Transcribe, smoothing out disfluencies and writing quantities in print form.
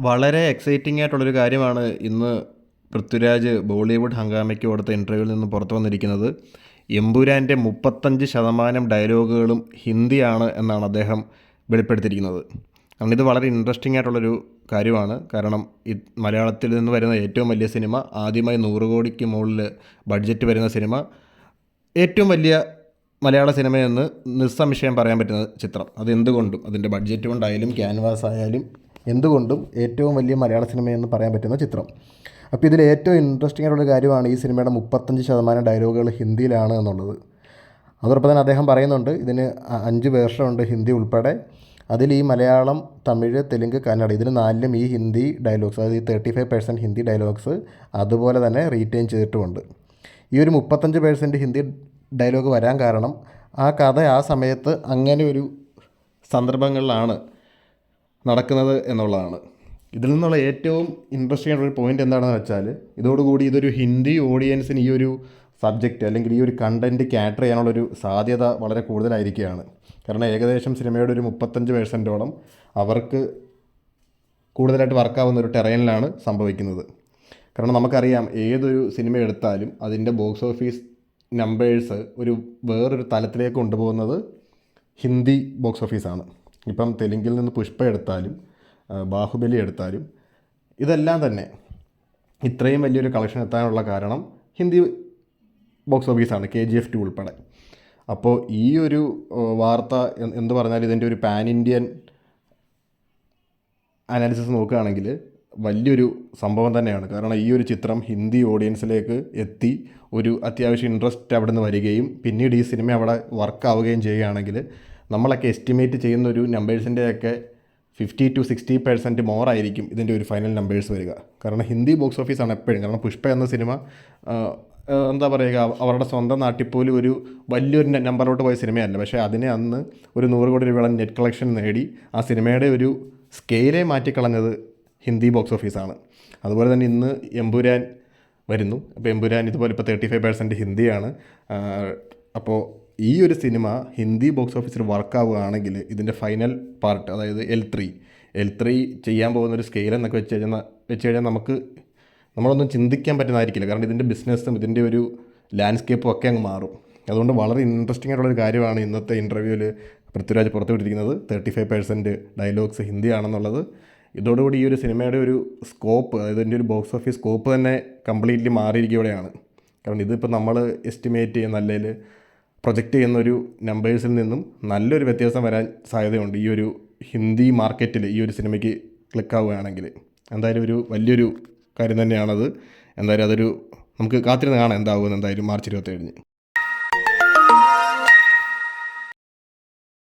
വളരെ എക്സൈറ്റിംഗ് ആയിട്ടുള്ളൊരു കാര്യമാണ് ഇന്ന് പൃഥ്വിരാജ് ബോളിവുഡ് ഹംഗാമയ്ക്ക് കൊടുത്ത ഇൻ്റർവ്യൂവിൽ നിന്ന് പുറത്തു വന്നിരിക്കുന്നത്. എമ്പുരാൻ്റെ 35% ഡയലോഗുകളും ഹിന്ദിയാണ് എന്നാണ് അദ്ദേഹം വെളിപ്പെടുത്തിയിരിക്കുന്നത്. കാരണം ഇത് വളരെ ഇൻട്രസ്റ്റിംഗ് ആയിട്ടുള്ളൊരു കാര്യമാണ്. കാരണം മലയാളത്തിൽ നിന്ന് വരുന്ന ഏറ്റവും വലിയ സിനിമ, ആദ്യമായി 100 കോടിക്ക് മുകളിൽ ബഡ്ജറ്റ് വരുന്ന സിനിമ, ഏറ്റവും വലിയ മലയാള സിനിമയെന്ന് നിസ്സംശയം പറയാൻ പറ്റുന്ന ചിത്രം. അതെന്തുകൊണ്ടും അതിൻ്റെ ബഡ്ജറ്റ് കൊണ്ടായാലും ക്യാൻവാസ് ആയാലും എന്തുകൊണ്ടും ഏറ്റവും വലിയ മലയാള സിനിമയെന്ന് പറയാൻ പറ്റുന്ന ചിത്രം. അപ്പോൾ ഇതിൽ ഏറ്റവും ഇൻട്രസ്റ്റിംഗ് ആയിട്ടുള്ള കാര്യമാണ് ഈ സിനിമയുടെ 35% ഡയലോഗുകൾ ഹിന്ദിയിലാണ് എന്നുള്ളത്. അതോടൊപ്പം തന്നെ അദ്ദേഹം പറയുന്നുണ്ട് ഇതിന് 5 വേർഷനുണ്ട് ഹിന്ദി ഉൾപ്പെടെ. അതിൽ ഈ മലയാളം, തമിഴ്, തെലുങ്ക്, കന്നഡ ഇതിൽ 4ലും ഈ ഹിന്ദി ഡയലോഗ്സ്, അതായത് ഈ 35% ഹിന്ദി ഡയലോഗ്സ് അതുപോലെ തന്നെ റീറ്റെയിൻ ചെയ്തിട്ടുമുണ്ട്. ഈ ഒരു 35% ഹിന്ദി ഡയലോഗ് വരാൻ കാരണം ആ കഥ ആ സമയത്ത് അങ്ങനെ ഒരു സന്ദർഭങ്ങളിലാണ് നടക്കുന്നത് എന്നുള്ളതാണ്. ഇതിൽ നിന്നുള്ള ഏറ്റവും ഇൻട്രസ്റ്റിംഗ് ആയിട്ടുള്ള പോയിൻ്റ് എന്താണെന്ന് വെച്ചാൽ, ഇതോടുകൂടി ഇതൊരു ഹിന്ദി ഓഡിയൻസിന് ഈ ഒരു സബ്ജക്റ്റ് അല്ലെങ്കിൽ ഈ ഒരു കണ്ടൻറ്റ് ക്യാറ്റർ ചെയ്യാനുള്ളൊരു സാധ്യത വളരെ കൂടുതലായിരിക്കുകയാണ്. കാരണം ഏകദേശം സിനിമയുടെ ഒരു 35%ഓളം അവർക്ക് കൂടുതലായിട്ട് വർക്കാവുന്ന ഒരു ടെറൈനിലാണ് സംഭവിക്കുന്നത്. കാരണം നമുക്കറിയാം, ഏതൊരു സിനിമ എടുത്താലും അതിൻ്റെ ബോക്സ് ഓഫീസ് നമ്പേഴ്സ് ഒരു വേറൊരു തലത്തിലേക്ക് കൊണ്ടുപോകുന്നത് ഹിന്ദി ബോക്സ് ഓഫീസാണ്. ഇപ്പം തെലുങ്കിൽ നിന്ന് പുഷ്പ എടുത്താലും ബാഹുബലി എടുത്താലും ഇതെല്ലാം തന്നെ ഇത്രയും വലിയൊരു കളക്ഷൻ എത്താനുള്ള കാരണം ഹിന്ദി ബോക്സ് ഓഫീസാണ്, KGF 2 ഉൾപ്പെടെ. അപ്പോൾ ഈ ഒരു വാർത്ത എന്ത് പറഞ്ഞാൽ ഇതിൻ്റെ ഒരു പാൻ ഇന്ത്യൻ അനാലിസിസ് നോക്കുകയാണെങ്കിൽ വലിയൊരു സംഭവം തന്നെയാണ്. കാരണം ഈ ഒരു ചിത്രം ഹിന്ദി ഓഡിയൻസിലേക്ക് എത്തി ഒരു അത്യാവശ്യം ഇൻട്രസ്റ്റ് അവിടെ നിന്ന് വരികയും പിന്നീട് ഈ സിനിമ അവിടെ വർക്കാവുകയും ചെയ്യുകയാണെങ്കിൽ നമ്മളൊക്കെ എസ്റ്റിമേറ്റ് ചെയ്യുന്ന ഒരു നമ്പേഴ്സിൻ്റെയൊക്കെ 50 to 60% മോറായിരിക്കും ഇതിൻ്റെ ഒരു ഫൈനൽ നമ്പേഴ്സ് വരിക. കാരണം ഹിന്ദി ബോക്സ് ഓഫീസാണ് എപ്പോഴും. കാരണം പുഷ്പ എന്ന സിനിമ എന്താ പറയുക, അവരുടെ സ്വന്തം നാട്ടിൽ പോലും ഒരു വലിയൊരു നമ്പറിലോട്ട് പോയ സിനിമയല്ല. പക്ഷേ അതിനെ അന്ന് ഒരു 100 കോടി രൂപയോളം നെറ്റ് കളക്ഷൻ നേടി ആ സിനിമയുടെ ഒരു സ്കെയിലേ മാറ്റിക്കളഞ്ഞത് ഹിന്ദി ബോക്സ് ഓഫീസാണ്. അതുപോലെ തന്നെ ഇന്ന് എമ്പുരാൻ വരുന്നു. അപ്പോൾ എമ്പുരാൻ ഇതുപോലെ ഇപ്പോൾ 35% ഹിന്ദിയാണ്. അപ്പോൾ ഈ ഒരു സിനിമ ഹിന്ദി ബോക്സ് ഓഫീസിൽ വർക്കാവുകയാണെങ്കിൽ ഇതിൻ്റെ ഫൈനൽ പാർട്ട്, അതായത് L3 ചെയ്യാൻ പോകുന്നൊരു സ്കെയിൽ എന്നൊക്കെ വെച്ച് കഴിഞ്ഞാൽ നമ്മളൊന്നും ചിന്തിക്കാൻ പറ്റുന്നതായിരിക്കില്ല. കാരണം ഇതിൻ്റെ ബിസിനസ്സും ഇതിൻ്റെ ഒരു ലാൻഡ്സ്കേപ്പും ഒക്കെ അങ്ങ് മാറും. അതുകൊണ്ട് വളരെ ഇൻട്രസ്റ്റിംഗ് ആയിട്ടുള്ളൊരു കാര്യമാണ് ഇന്നത്തെ ഇൻ്റർവ്യൂവിൽ പൃഥ്വിരാജ് പുറത്തുവിട്ടിരിക്കുന്നത്. 35% ഡയലോഗ്സ് ഹിന്ദിയാണെന്നുള്ളത്. ഇതോടുകൂടി ഈ ഒരു സിനിമയുടെ ഒരു സ്കോപ്പ്, അതായത് ഇതിൻ്റെ ഒരു ബോക്സ് ഓഫീസ് സ്കോപ്പ് തന്നെ കംപ്ലീറ്റ്ലി മാറിയിരിക്കുകയാണ്. കാരണം ഇതിപ്പോൾ നമ്മൾ എസ്റ്റിമേറ്റ് ചെയ്യുന്ന, അല്ലെങ്കിൽ പ്രൊജക്റ്റ് ചെയ്യുന്നൊരു നമ്പേഴ്സിൽ നിന്നും നല്ലൊരു വ്യത്യാസം വരാൻ സാധ്യതയുണ്ട് ഈ ഒരു ഹിന്ദി മാർക്കറ്റിൽ ഈ ഒരു സിനിമയ്ക്ക് ക്ലിക്കാവുകയാണെങ്കിൽ. എന്തായാലും ഒരു വലിയൊരു കാര്യം തന്നെയാണത്. എന്തായാലും അതൊരു നമുക്ക് കാത്തിരുന്ന് കാണാം എന്താകുമെന്ന്. എന്തായാലും മാർച്ച് 27.